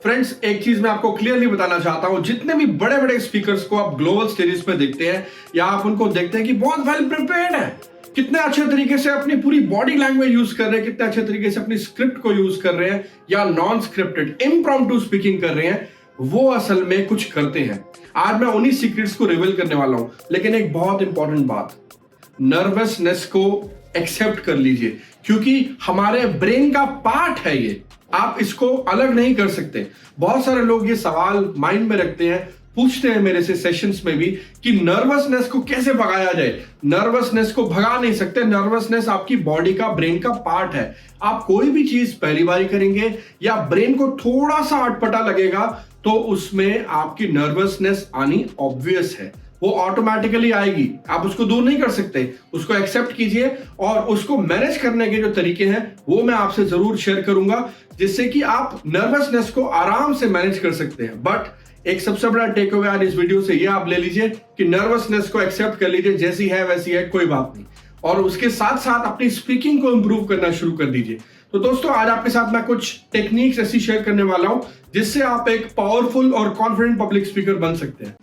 Friends, एक चीज मैं आपको क्लियरली बताना चाहता हूं, जितने भी बड़े बड़े स्पीकर्स को आप ग्लोबल स्टेजेस पे देखते हैं या आप उनको देखते हैं कि बहुत वेल प्रिपेयर्ड है, कितने अच्छे तरीके से अपनी पूरी बॉडी लैंग्वेज यूज कर रहे हैं, कितने अच्छे तरीके से अपनी स्क्रिप्ट को यूज कर रहे हैं या नॉन स्क्रिप्टेड इम्प्रॉम्प्टू स्पीकिंग कर रहे हैं, वो असल में कुछ करते हैं। आज मैं उन्हीं सीक्रेट्स को रिवील करने वाला हूं, लेकिन एक बहुत इंपॉर्टेंट बात, नर्वसनेस को एक्सेप्ट कर लीजिए, क्योंकि हमारे ब्रेन का पार्ट है ये, आप इसको अलग नहीं कर सकते। बहुत सारे लोग ये सवाल माइंड में रखते हैं, पूछते हैं मेरे से सेशंस में भी कि नर्वसनेस को कैसे भगाया जाए। नर्वसनेस को भगा नहीं सकते, नर्वसनेस आपकी बॉडी का, ब्रेन का पार्ट है। आप कोई भी चीज पहली बार करेंगे या ब्रेन को थोड़ा सा अटपटा लगेगा तो उसमें आपकी नर्वसनेस आनी ऑब्वियस है, वो ऑटोमेटिकली आएगी, आप उसको दूर नहीं कर सकते। उसको एक्सेप्ट कीजिए और उसको मैनेज करने के जो तरीके हैं वो मैं आपसे जरूर शेयर करूंगा, जिससे कि आप नर्वसनेस को आराम से मैनेज कर सकते हैं। बट एक सबसे बड़ा टेक अवे आज इस वीडियो से ये आप ले लीजिए कि नर्वसनेस को एक्सेप्ट कर लीजिए, जैसी है वैसी है, कोई बात नहीं, और उसके साथ साथ अपनी स्पीकिंग को इंप्रूव करना शुरू कर दीजिए। तो दोस्तों, आज आपके साथ मैं कुछ टेक्निक्स ऐसी शेयर करने वाला हूं जिससे आप एक पावरफुल और कॉन्फिडेंट पब्लिक स्पीकर बन सकते हैं।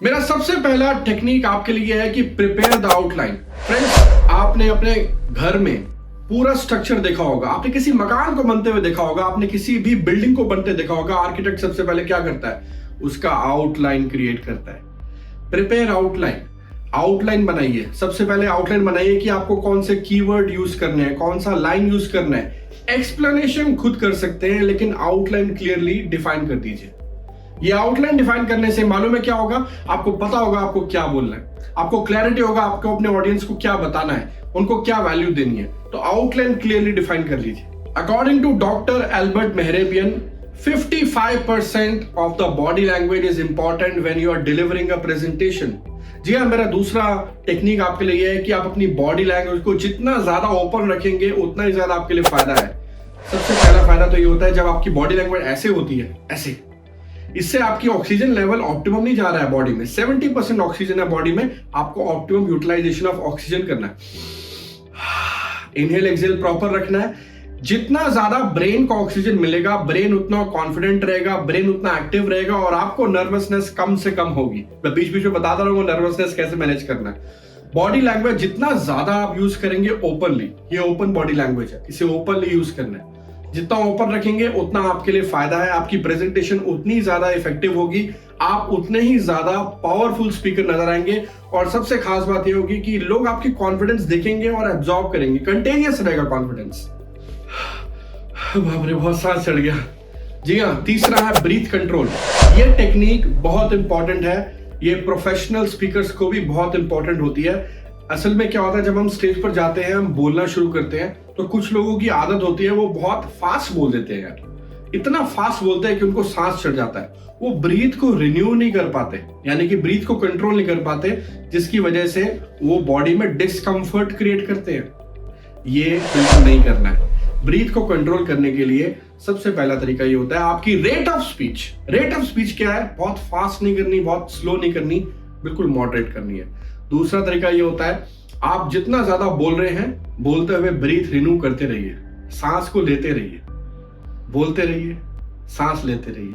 मेरा सबसे पहला टेक्निक आपके लिए है कि प्रिपेयर द आउटलाइन। फ्रेंड्स, आपने अपने घर में पूरा स्ट्रक्चर देखा होगा, आपने किसी मकान को बनते हुए देखा होगा, आपने किसी भी बिल्डिंग को बनते देखा होगा। आर्किटेक्ट सबसे पहले क्या करता है? उसका आउटलाइन क्रिएट करता है। प्रिपेयर आउटलाइन, आउटलाइन बनाइए। सबसे पहले आउटलाइन बनाइए कि आपको कौन से कीवर्ड यूज करने हैं, कौन सा लाइन यूज करना है। एक्सप्लेनेशन खुद कर सकते हैं, लेकिन आउटलाइन क्लियरली डिफाइन कर दीजिए। ये आउटलाइन डिफाइन करने से मालूम है क्या होगा? आपको पता होगा आपको क्या बोलना है, आपको क्लैरिटी होगा आपको अपने ऑडियंस को क्या बताना है, उनको क्या वैल्यू देनी है। तो आउटलाइन क्लियरली डिफाइन कर लीजिए। According to doctor Albert Mehrabian, 55% of the body language is important when you are delivering a presentation. जी हाँ, मेरा दूसरा टेक्निक आपके लिए है कि आप अपनी बॉडी लैंग्वेज को जितना ज्यादा ओपन रखेंगे उतना ही ज्यादा आपके लिए फायदा है। सबसे पहला फायदा तो ये होता है जब आपकी बॉडी लैंग्वेज ऐसे होती है, ऐसे, इससे आपकी ऑक्सीजन लेवल ऑप्टिमम नहीं जा रहा है बॉडी में। 70% ऑक्सीजन है बॉडी में, आपको ऑप्टिमम यूटिलाइजेशन ऑफ ऑक्सीजन करना है। इनहेल एक्सहेल प्रॉपर रखना है। जितना ज्यादा ब्रेन को ऑक्सीजन मिलेगा, ब्रेन उतना कॉन्फिडेंट रहेगा, ब्रेन उतना एक्टिव रहेगा और आपको नर्वसनेस कम से कम होगी। मैं बीच बीच में बताता रहूंगा नर्वसनेस कैसे मैनेज करना है। बॉडी लैंग्वेज जितना ज्यादा आप यूज करेंगे ओपनली, ये ओपन बॉडी लैंग्वेज है, इसे ओपनली यूज करना है। जितना ओपन रखेंगे उतना आपके लिए फायदा है, आपकी प्रेजेंटेशन उतनी ज्यादा इफेक्टिव होगी, आप उतने ही ज्यादा पावरफुल स्पीकर नजर आएंगे। और सबसे खास बात यह होगी कि लोग आपकी कॉन्फिडेंस देखेंगे और एब्जॉर्ब करेंगे, कंटेजियस रहेगा कॉन्फिडेंस। बाप रे, बहुत सांस चढ़ गया। जी हाँ, तीसरा है ब्रीथ कंट्रोल। ये टेक्निक बहुत इंपॉर्टेंट है, ये प्रोफेशनल स्पीकर्स को भी बहुत इंपॉर्टेंट होती है। असल में क्या होता है, जब हम स्टेज पर जाते हैं, हम बोलना शुरू करते हैं, तो कुछ लोगों की आदत होती है वो बहुत फास्ट बोल देते हैं यार, इतना फास्ट बोलते हैं कि उनको सांस चढ़ जाता है। वो ब्रीथ को रिन्यू नहीं कर पाते, यानी कि ब्रीथ को कंट्रोल नहीं कर पाते, जिसकी वजह से वो बॉडी में डिस्कंफर्ट क्रिएट करते हैं। ये बिल्कुल नहीं करना है। ब्रीथ को कंट्रोल करने के लिए सबसे पहला तरीका ये होता है आपकी rate of speech. Rate of speech क्या है? बहुत फास्ट नहीं करनी, बहुत स्लो नहीं करनी, बिल्कुल मॉडरेट करनी है। दूसरा तरीका ये होता है, आप जितना ज्यादा बोल रहे हैं, बोलते हुए ब्रीथ रिन्यू करते रहिए, सांस को लेते रहिए, बोलते रहिए, सांस लेते रहिए,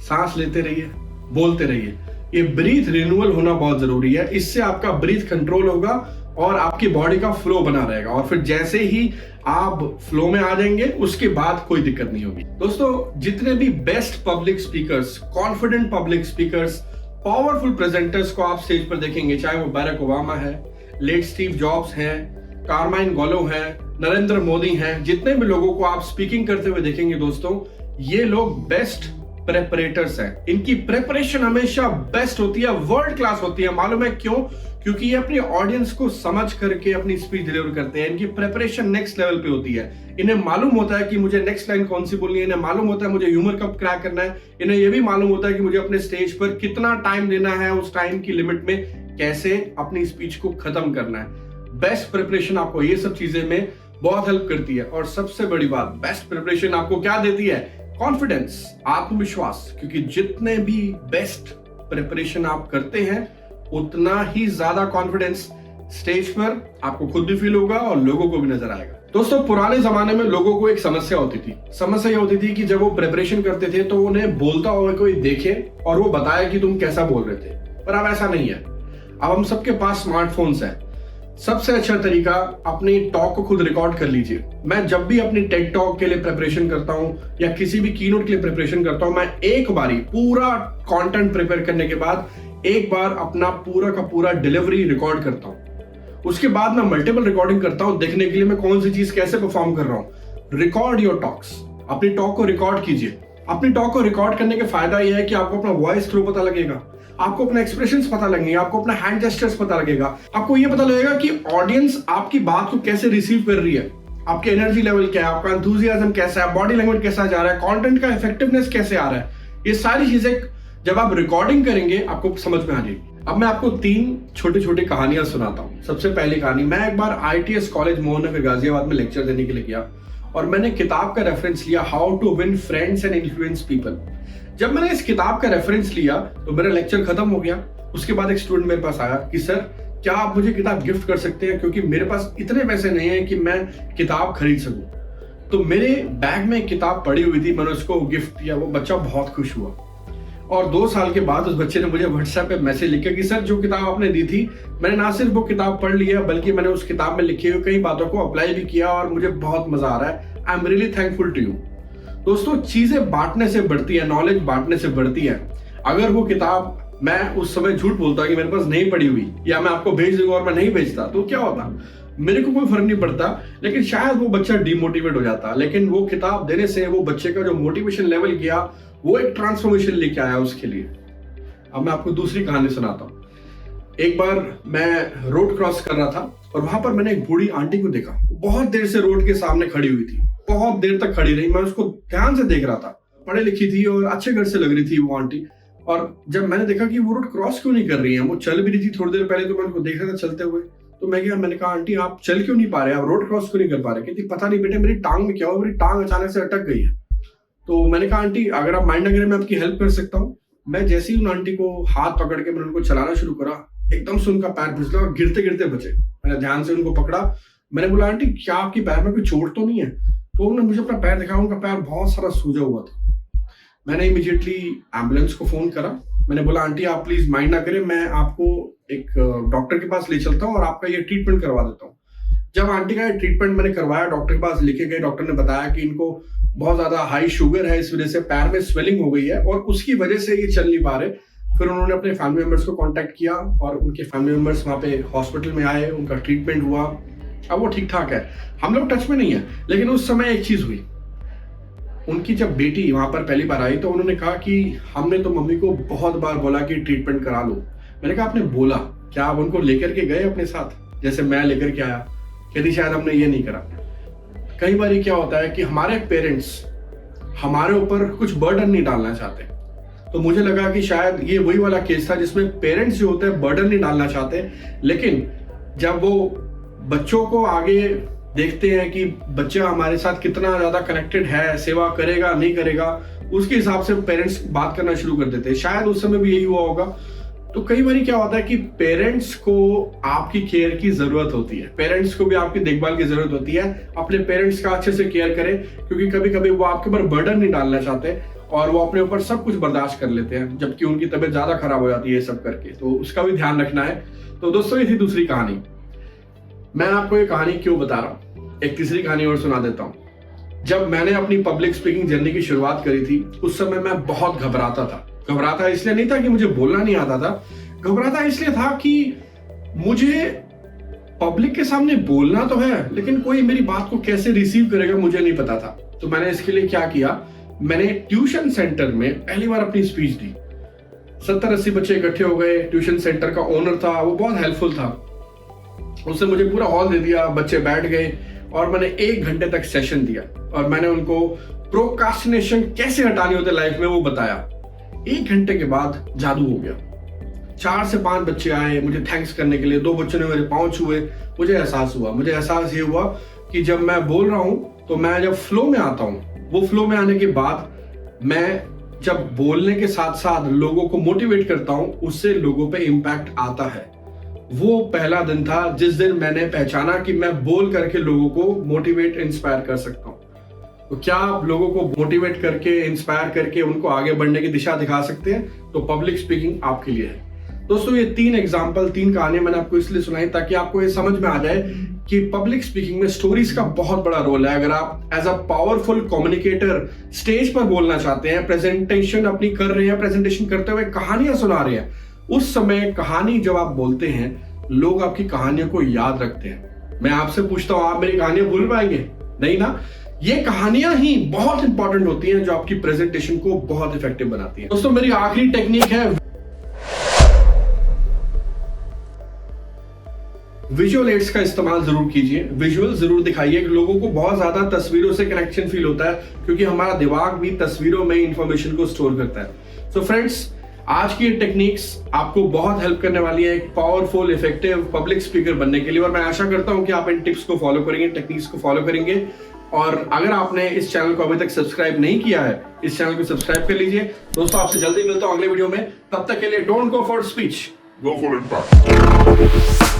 सांस लेते रहिए, बोलते रहिए। ये ब्रीथ रिन्यूअल होना बहुत जरूरी है, इससे आपका ब्रीथ कंट्रोल होगा और आपकी बॉडी का फ्लो बना रहेगा। और फिर जैसे ही आप फ्लो में आ जाएंगे, उसके बाद कोई दिक्कत नहीं होगी। दोस्तों, जितने भी best public speakers, confident public speakers, powerful presenters को आप स्टेज पर देखेंगे, चाहे वो बैरक ओबामा है, लेट स्टीव जॉब्स हैं, कार्माइन गोलो हैं, नरेंद्र मोदी हैं, जितने भी लोगों को आप स्पीकिंग करते हुए देखेंगे दोस्तों, ये लोग बेस्ट प्रेपरेटर्स हैं। इनकी प्रेपरेशन हमेशा बेस्ट होती है, वर्ल्ड क्लास होती है। मालूम है क्यों? क्योंकि ये अपनी ऑडियंस को समझ करके अपनी स्पीच डिलीवर करते हैं। इनकी प्रेपरेशन नेक्स्ट लेवल पे होती है। इन्हें मालूम होता है कि मुझे नेक्स्ट लाइन कौन सी बोलनी है, इन्हें मालूम होता है मुझे ह्यूमर कब क्रैक करना है, इन्हें यह भी मालूम होता है कि मुझे अपने स्टेज पर कितना टाइम देना है, उस टाइम की लिमिट में कैसे अपनी स्पीच को खत्म करना है। बेस्ट प्रिपरेशन आपको ये सब चीजें में बहुत हेल्प करती है। और सबसे बड़ी बात, बेस्ट प्रिपरेशन आपको क्या देती है? कॉन्फिडेंस, आत्मविश्वास। क्योंकि जितने भी बेस्ट प्रिपरेशन आप करते हैं उतना ही ज्यादा कॉन्फिडेंस स्टेज पर आपको खुद भी फील होगा और लोगों को भी नजर आएगा। दोस्तों, पुराने जमाने में लोगों को एक समस्या होती थी। समस्या ये होती थी कि जब वो प्रिपरेशन करते थे तो उन्हें बोलता हुआ कोई देखे और वो बताए कि तुम कैसा बोल रहे थे। पर अब ऐसा नहीं है। अब हम सबके पास स्मार्टफोन्स हैं। सबसे अच्छा तरीका, अपनी टॉक को खुद रिकॉर्ड कर लीजिए। मैं जब भी अपनी टेड टॉक के लिए प्रिपरेशन करता हूं या किसी भी कीनोट के लिए प्रिपरेशन करता हूं, मैं एक बारी पूरा कंटेंट प्रिपेयर करने के बाद एक बार अपना पूरा का पूरा डिलीवरी रिकॉर्ड करता हूं। उसके बाद मैं मल्टीपल रिकॉर्डिंग करता हूं देखने के लिए मैं कौन सी चीज कैसे परफॉर्म कर रहा हूं। Record your talks. अपनी टॉक को रिकॉर्ड कीजिए। अपनी टॉक को रिकॉर्ड करने का फायदा यह है कि आपको अपना वॉइस थ्रू पता लगेगा, आपको अपने एक्सप्रेशंस पता लगेंगे, आपको अपना हैंड जेस्चर्स पता लगेगा, आपको यह पता लगेगा कि ऑडियंस आपकी बात को कैसे रिसीव कर रही है, आपकी एनर्जी लेवल क्या है, आपका एंथुसियाज्म कैसा है, बॉडी लैंग्वेज कैसा जा रहा है, कंटेंट का इफेक्टिवनेस कैसे आ रहा है। ये सारी चीजें जब आप रिकॉर्डिंग करेंगे आपको समझ में आ जाएगी। अब मैं आपको 3 छोटी छोटी कहानियां सुनाता हूं। सबसे पहली कहानी, मैं एक बार ITS कॉलेज मोहननगर गाजियाबाद में लेक्चर देने के लिए गया और मैंने किताब का रेफरेंस लिया, how to win friends and influence people. जब मैंने इस किताब का रेफरेंस लिया तो मेरा लेक्चर खत्म हो गया। उसके बाद एक स्टूडेंट मेरे पास आया कि सर क्या आप मुझे किताब गिफ्ट कर सकते हैं, क्योंकि मेरे पास इतने पैसे नहीं है कि मैं किताब खरीद सकूं। तो मेरे बैग में एक किताब पड़ी हुई थी, मैंने उसको गिफ्ट किया। वो बच्चा बहुत खुश हुआ और 2 साल के बाद उस बच्चे ने मुझे व्हाट्सएप पे मैसेज लिखा कि सर जो किताब आपने दी थी, मैंने ना सिर्फ वो किताब पढ़ ली है बल्कि मैंने उस किताब में लिखी हुई कई बातों को अप्लाई भी किया और मुझे बहुत मजा आ रहा है। I am really thankful to you. दोस्तों, चीजें बांटने से बढ़ती है, नॉलेज बांटने से बढ़ती है। अगर वो किताब मैं उस समय झूठ बोलता कि मेरे पास नहीं पड़ी हुई या मैं आपको भेज दूंगा और मैं नहीं भेजता तो क्या होता, मेरे को कोई फर्क नहीं पड़ता, लेकिन शायद वो बच्चा डिमोटिवेट हो जाता। लेकिन वो किताब देने से वो बच्चे का जो मोटिवेशन लेवल गया, वो एक ट्रांसफॉर्मेशन लेके आया उसके लिए। अब मैं आपको दूसरी कहानी सुनाता हूँ। एक बार मैं रोड क्रॉस कर रहा था और वहां पर मैंने एक बूढ़ी आंटी को देखा। बहुत देर से रोड के सामने खड़ी हुई थी, बहुत देर तक खड़ी रही। मैं उसको ध्यान से देख रहा था। पढ़ी लिखी थी और अच्छे घर से लग रही थी वो आंटी। और जब मैंने देखा कि वो रोड क्रॉस क्यों नहीं कर रही है, वो चल भी रही थी थोड़ी देर पहले, तो मैं उनको देख रहा था चलते हुए। तो मैंने कहा आंटी आप चल क्यों नहीं पा रहे, आप रोड क्रॉस क्यों नहीं कर पा रहे? कहती पता नहीं बेटे मेरी टांग में क्या हुआ, मेरी टांग अचानक से अटक गई है। तो मैंने कहा आंटी अगर आप माइंड ना करें मैं आपकी हेल्प कर सकता हूँ। मैं जैसे ही उन आंटी को हाथ पकड़ के मैंने उनको चलाना शुरू करा, एकदम से उनका पैर फिसला और गिरते गिरते बचे। मैंने ध्यान से उनको पकड़ा। मैंने बोला आंटी क्या आपकी पैर में कोई चोट तो नहीं है? तो उन्होंने मुझे अपना पैर दिखाया, उनका पैर बहुत सारा सूजा हुआ था। मैंने इमीडिएटली एम्बुलेंस को फोन करा। मैंने बोला आंटी आप प्लीज माइंड ना करें, मैं आपको एक डॉक्टर के पास ले चलता हूँ और आपका ये ट्रीटमेंट करवा देता हूँ। जब आंटी का ट्रीटमेंट मैंने करवाया, डॉक्टर के पास लेके गए, डॉक्टर ने बताया कि इनको बहुत ज्यादा हाई शुगर है, इस वजह से पैर में स्वेलिंग हो गई है और उसकी वजह से ये चल नहीं पा रहे। फिर उन्होंने अपने फैमिली मेंबर्स को कांटेक्ट किया और उनके फैमिली मेंबर्स वहाँ पे हॉस्पिटल में आए, उनका ट्रीटमेंट हुआ। अब वो ठीक ठाक है, हम लोग टच में नहीं है। लेकिन उस समय एक चीज हुई, उनकी जब बेटी वहां पर पहली बार आई तो उन्होंने कहा कि हमने तो मम्मी को बहुत बार बोला कि ट्रीटमेंट करा लो। मैंने कहा आपने बोला, क्या आप उनको लेकर के गए अपने साथ जैसे मैं लेकर के आया? कहती शायद हमने ये नहीं करा। कई बार क्या होता है कि हमारे पेरेंट्स हमारे ऊपर कुछ बर्डन नहीं डालना चाहते। तो मुझे लगा कि शायद ये वही वाला केस था जिसमें पेरेंट्स जो होते हैं बर्डन नहीं डालना चाहते, लेकिन जब वो बच्चों को आगे देखते हैं कि बच्चा हमारे साथ कितना ज्यादा कनेक्टेड है, सेवा करेगा नहीं करेगा, उसके हिसाब से पेरेंट्स बात करना शुरू कर देते हैं। शायद उस समय भी यही हुआ होगा। तो कई बार क्या होता है कि पेरेंट्स को आपकी केयर की जरूरत होती है, पेरेंट्स को भी आपकी देखभाल की जरूरत होती है। अपने पेरेंट्स का अच्छे से केयर करें, क्योंकि कभी कभी वो आपके ऊपर बर्डन नहीं डालना चाहते और वो अपने ऊपर सब कुछ बर्दाश्त कर लेते हैं, जबकि उनकी तबीयत ज्यादा खराब हो जाती है सब करके। तो उसका भी ध्यान रखना है। तो दोस्तों ये थी दूसरी कहानी। मैं आपको ये कहानी क्यों बता रहा हूँ, एक तीसरी कहानी और सुना देता हूँ। जब मैंने अपनी पब्लिक स्पीकिंग जर्नी की शुरुआत करी थी, उस समय मैं बहुत घबराता था। घबराता इसलिए नहीं था कि मुझे बोलना नहीं आता था, घबराता इसलिए था कि मुझे पब्लिक के सामने बोलना तो है, लेकिन कोई मेरी बात को कैसे रिसीव करेगा मुझे नहीं पता था। तो मैंने इसके लिए क्या किया, मैंने ट्यूशन सेंटर में पहली बार अपनी स्पीच दी। 70-80 बच्चे इकट्ठे हो गए। ट्यूशन सेंटर का ओनर था, वो बहुत हेल्पफुल था। उसने मुझे पूरा हॉल दे दिया, बच्चे बैठ गए और मैंने 1 घंटे तक सेशन दिया और मैंने उनको प्रोक्रास्टिनेशन कैसे हटानी होती है लाइफ में वो बताया। 1 घंटे के बाद जादू हो गया। 4 से 5 बच्चे आए मुझे थैंक्स करने के लिए। 2 बच्चों ने मेरे पाँव छुए। मुझे एहसास ये हुआ कि जब मैं बोल रहा हूं तो मैं जब फ्लो में आता हूं, वो फ्लो में आने के बाद मैं जब बोलने के साथ साथ लोगों को मोटिवेट करता हूं, उससे लोगों पे इम्पैक्ट आता है। वो पहला दिन था जिस दिन मैंने पहचाना कि मैं बोल करके लोगों को मोटिवेट इंस्पायर कर सकता हूं। तो क्या आप लोगों को मोटिवेट करके, इंस्पायर करके उनको आगे बढ़ने की दिशा दिखा सकते हैं? तो पब्लिक स्पीकिंग आपके लिए है। दोस्तों, ये 3 एग्जाम्पल, 3 कहानियां मैंने आपको इसलिए सुनाई ताकि आपको ये समझ में आ जाए कि पब्लिक स्पीकिंग में स्टोरीज का बहुत बड़ा रोल है। अगर आप as a powerful communicator stage पर बोलना चाहते हैं, प्रेजेंटेशन अपनी कर रहे हैं, प्रेजेंटेशन करते हुए कहानियां सुना रहे हैं, उस समय कहानी जब आप बोलते हैं, लोग आपकी कहानियों को याद रखते हैं। मैं आपसे पूछता हूं, आप मेरी कहानियां भूल पाएंगे? नहीं ना। ये कहानियां ही बहुत इंपॉर्टेंट होती हैं जो आपकी प्रेजेंटेशन को बहुत इफेक्टिव बनाती हैं। दोस्तों, मेरी आखिरी टेक्निक है विजुअल एड्स का इस्तेमाल जरूर कीजिए। विजुअल जरूर दिखाइए। लोगों को बहुत ज्यादा तस्वीरों से कनेक्शन फील होता है क्योंकि हमारा दिमाग भी तस्वीरों में इंफॉर्मेशन को स्टोर करता है। सो फ्रेंड्स, आज की टेक्निक्स आपको बहुत हेल्प करने वाली है एक पावरफुल, इफेक्टिव पब्लिक स्पीकर बनने के लिए, और मैं आशा करता हूं कि आप इन टिप्स को फॉलो करेंगे, टेक्निक्स को फॉलो करेंगे। और अगर आपने इस चैनल को अभी तक सब्सक्राइब नहीं किया है, इस चैनल को सब्सक्राइब कर लीजिए। दोस्तों, आपसे जल्दी मिलता हूं अगले वीडियो में। तब तक के लिए don't go for speech, go for impact.